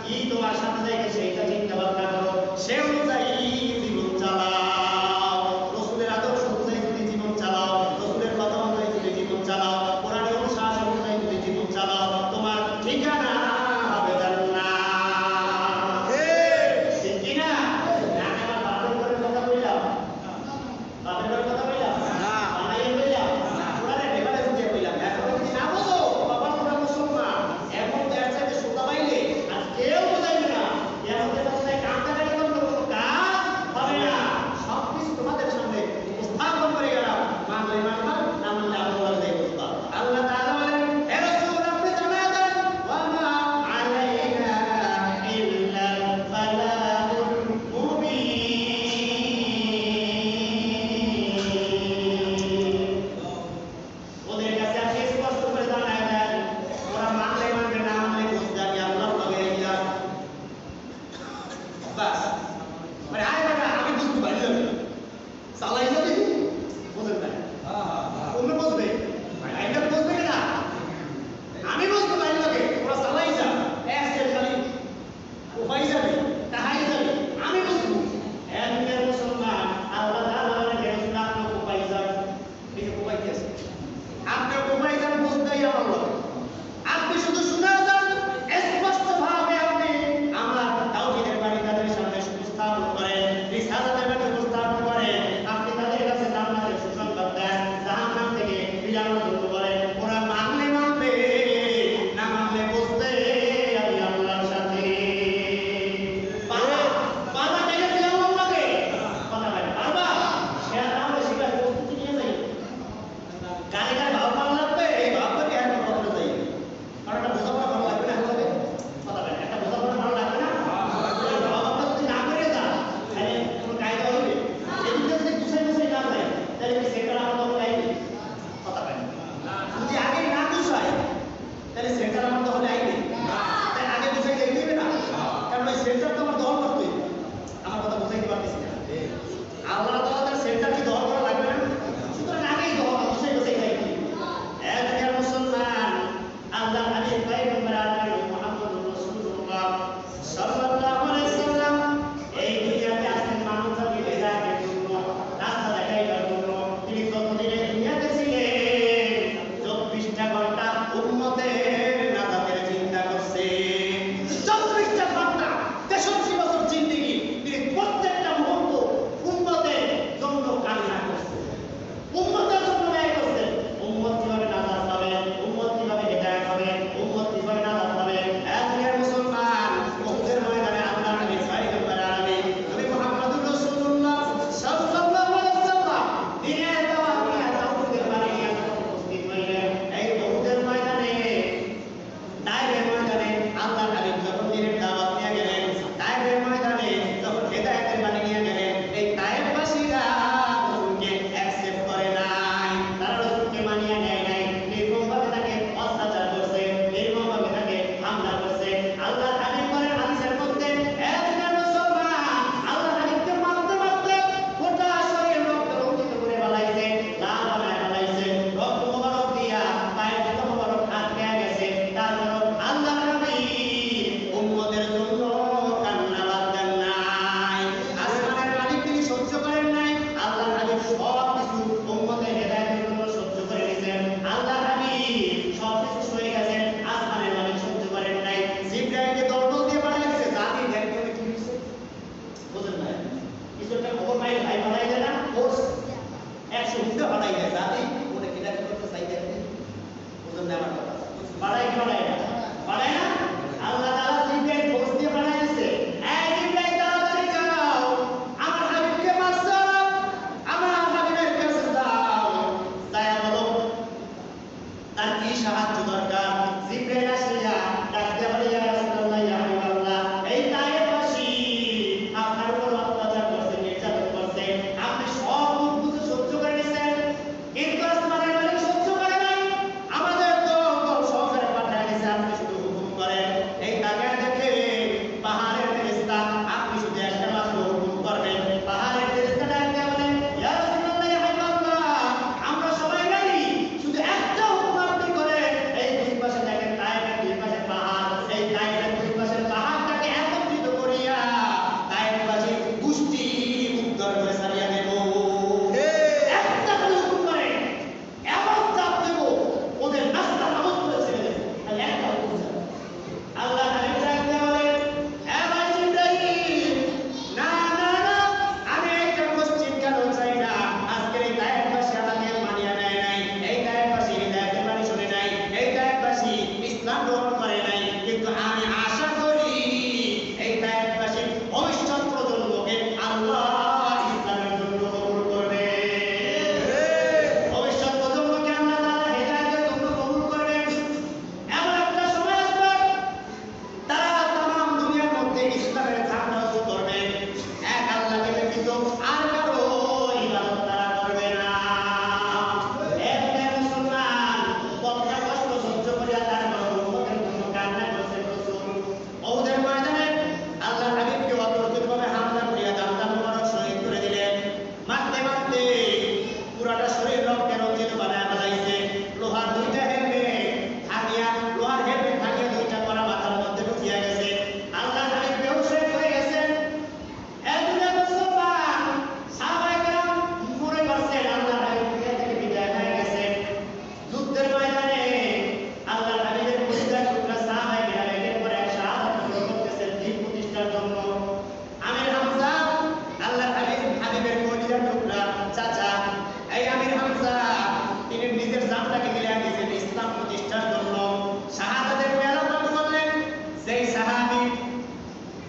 কি তোমার সাথে যায় সেইটা চিন্তা ভাবনা করো, সে অনুযায়ী জীবন চালাও। রাসূলের আদর্শ অনুযায়ী যদি জীবন চালাও, রাসূলের কথা অনুযায়ী যদি জীবন চালাও, কোরআনের অনুশাসন অনুযায়ী যদি জীবন চালাও, তোমার ঠিকানা হবে জান্নাত। ঠিক কি না? না আমার বাপের ঘরের কথা বললাম, বাপের ঘরের কথা বললাম না, বানাইয়ে বললাম না, কোরআনের রেফারেন্স দিয়ে বললাম। এখন যদি না বোঝো বাবা তোমরা মুসলমান, এখন এর চাইতে সোজা পাইলে আর কেউ বোঝাইবে না। এর মধ্যে কামটাকারি করলে কোনো কাজ হবে না।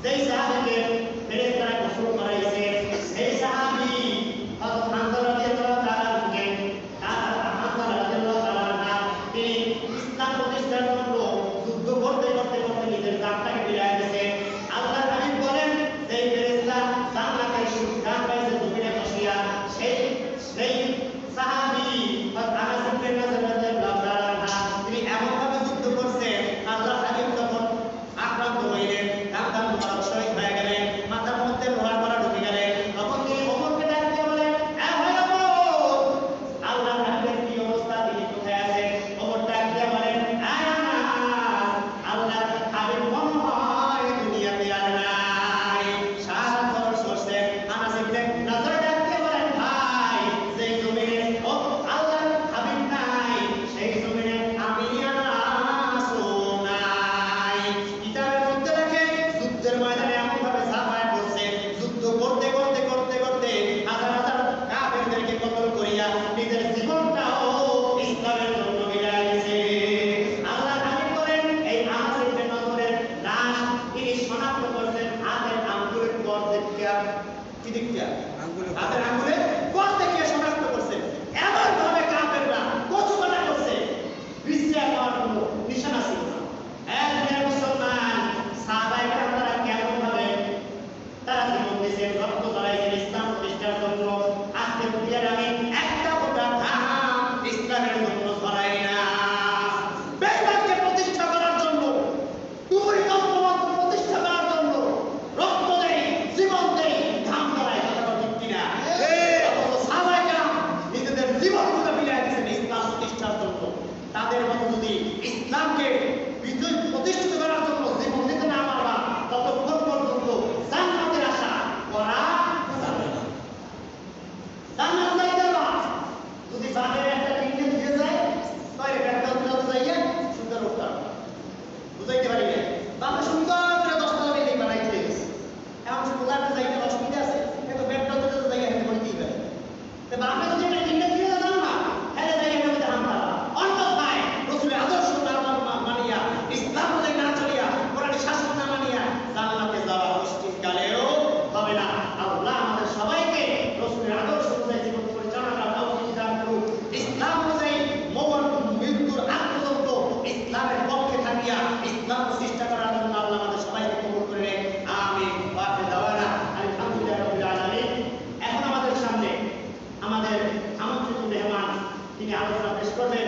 যেই সাহাবীকে ফেরেশতারা গোসল করাইছে সেই সাহাবী হযরত হামজা রাদিয়াল্লাহু তাআলা আনহুকে হামজা রাদিয়াল্লাহু তাআলা আনহা তিনি ইসলাম প্রতিষ্ঠার জন্য যুদ্ধ করতে করতে করতে নিজের জানটাকে বিলায় দিয়েছে। আল্লাহর হাবিব বলেন সেই ফেরেশতা জান্নাতের সুঘ্রাণ পাইছে জমিনে বসিয়া সেই সাহাবী হযরত আনাস ইবনে নাযর রাদিয়াল্লাহু তাআলা আনহা তিনি এমনভাবে যুদ্ধ করছেন আল্লাহর হাবিব যখন আক্রান্ত হইলেন দাম মুবারক শহীদ হয়ে গেলেন মাথার মধ্যে লোহার মালা ঢুকে গেলেন তখন তিনি ওমরকে ডাক দিয়ে বলেন এ ভাই ওমর আল্লাহর হাবিবের কি অবস্থা তিনি কোথায় আছেন ওমর ডাক দিয়ে বলেন আয় আনাস আল্লাহর হাবিব মনে হয় দুনিয়াতে আর নাই সারা খরচ করছেন আনাস ইবনে নাযর ডাক দিয়ে বলেন ভাই যেই জমিনে ও আল্লাহর হাবিব নাই সেই জমিনে আমি আনাসও নাই। কিতাবের মধ্যে লেখে যুদ্ধের ময়দানে এমনভাবে ঝাঁপায় পড়ছে যুদ্ধ করতে করতে করতে করতে হাজার হাজার কাফেরদেরকে কতল করিয়া নিজের জীবনটাও ইসলামের জন্য বিলায় দিয়েছে। আল্লাহর হাবিব বলেন এই আনাস ইবনে নাযরের লাশ তিনি শনাক্ত করছেন হাতের আঙ্গুলের পর থেকে কি দিকটা হাতের আঙ্গুলের পর থেকে শনাক্ত করছেন। এমনভাবে কাফেররা কচুকাটা করছে বিশ্বাস করার কোনো নিশানা ছিল না। এক মুসলমান সাহাবায়ে কেরামরা কেমনভাবে তারা জীবন দিয়েছেন রক্ত ঝরাইছেন ইসলাম প্রতিষ্ঠার জন্য। আজকে দুনিয়ার আমি একটা গোটা ঘাম ইসলামের জন্য ঝরাই না। বেঈমানকে প্রতিষ্ঠা করার জন্য দুই তত্ত্বমত প্রতিষ্ঠা করার জন্য রক্ত দেই জীবন দেই ঘাম ঝরাই কথা ঠিক কিনা? অথচ সাহাবায়ে কেরাম নিজেদের জীবনগুলো বিলায় দিয়েছেন ইসলাম প্রতিষ্ঠার জন্য। তাদের মতো যদি ইসলামকে বিজয় প্রতিষ্ঠিত করার জন্য জীবন দিতে না পারবা ততক্ষণ পর্যন্ত জান্নাতের আশা করা যাবে না। জান্নাত যাইতে পারবা যদি বাঘের একটা কিনে দিয়ে যায় তাহলে একটা উল্টো যাইয়া সুন্দর উত্তর বুঝাইতে পারি না। বাবা সুন্দর করে 10 টাকা বিল্ডিং বানাইতে গেছে এখন সুন্দর যাইতে অসুবিধা আছে কিন্তু ব্যাগটা তো যাইয়া হেঁটে পড়তেই পারে। তো বাবা যদি একটা কিনে দিয়ে দাও না হেলে যাইয়া হেঁটে হামলা অন্যথায় রাসূলের আদর্শ না মানিয়া ইসলাম অনুযায়ী না চলিয়া কোরআনের শাসন না মানিয়া জান্নাতে যাওয়া অনিশ্চিতকালেও হবে না। আল্লাহ আমাদের সবাইকে রাসূলের আদর্শ অনুযায়ী জীবন পরিচালনা করার তৌফিক দান করুন। ইসলাম অনুযায়ী মৃত্যুর আগ পর্যন্ত ইসলামের পক্ষে থাকিয়া ইসলাম প্রতিষ্ঠা করার জন্য আল্লাহ আমাদের সবাইকে কবুল করে নেন। আমিন। ওয়া আখিরু দাওয়ানা আলহামদুলিল্লাহি রাব্বিল আলামিন। এখন আমাদের সামনে আমাদের আমন্ত্রিত মেহমান তিনি আলোচনা পেশ করবেন।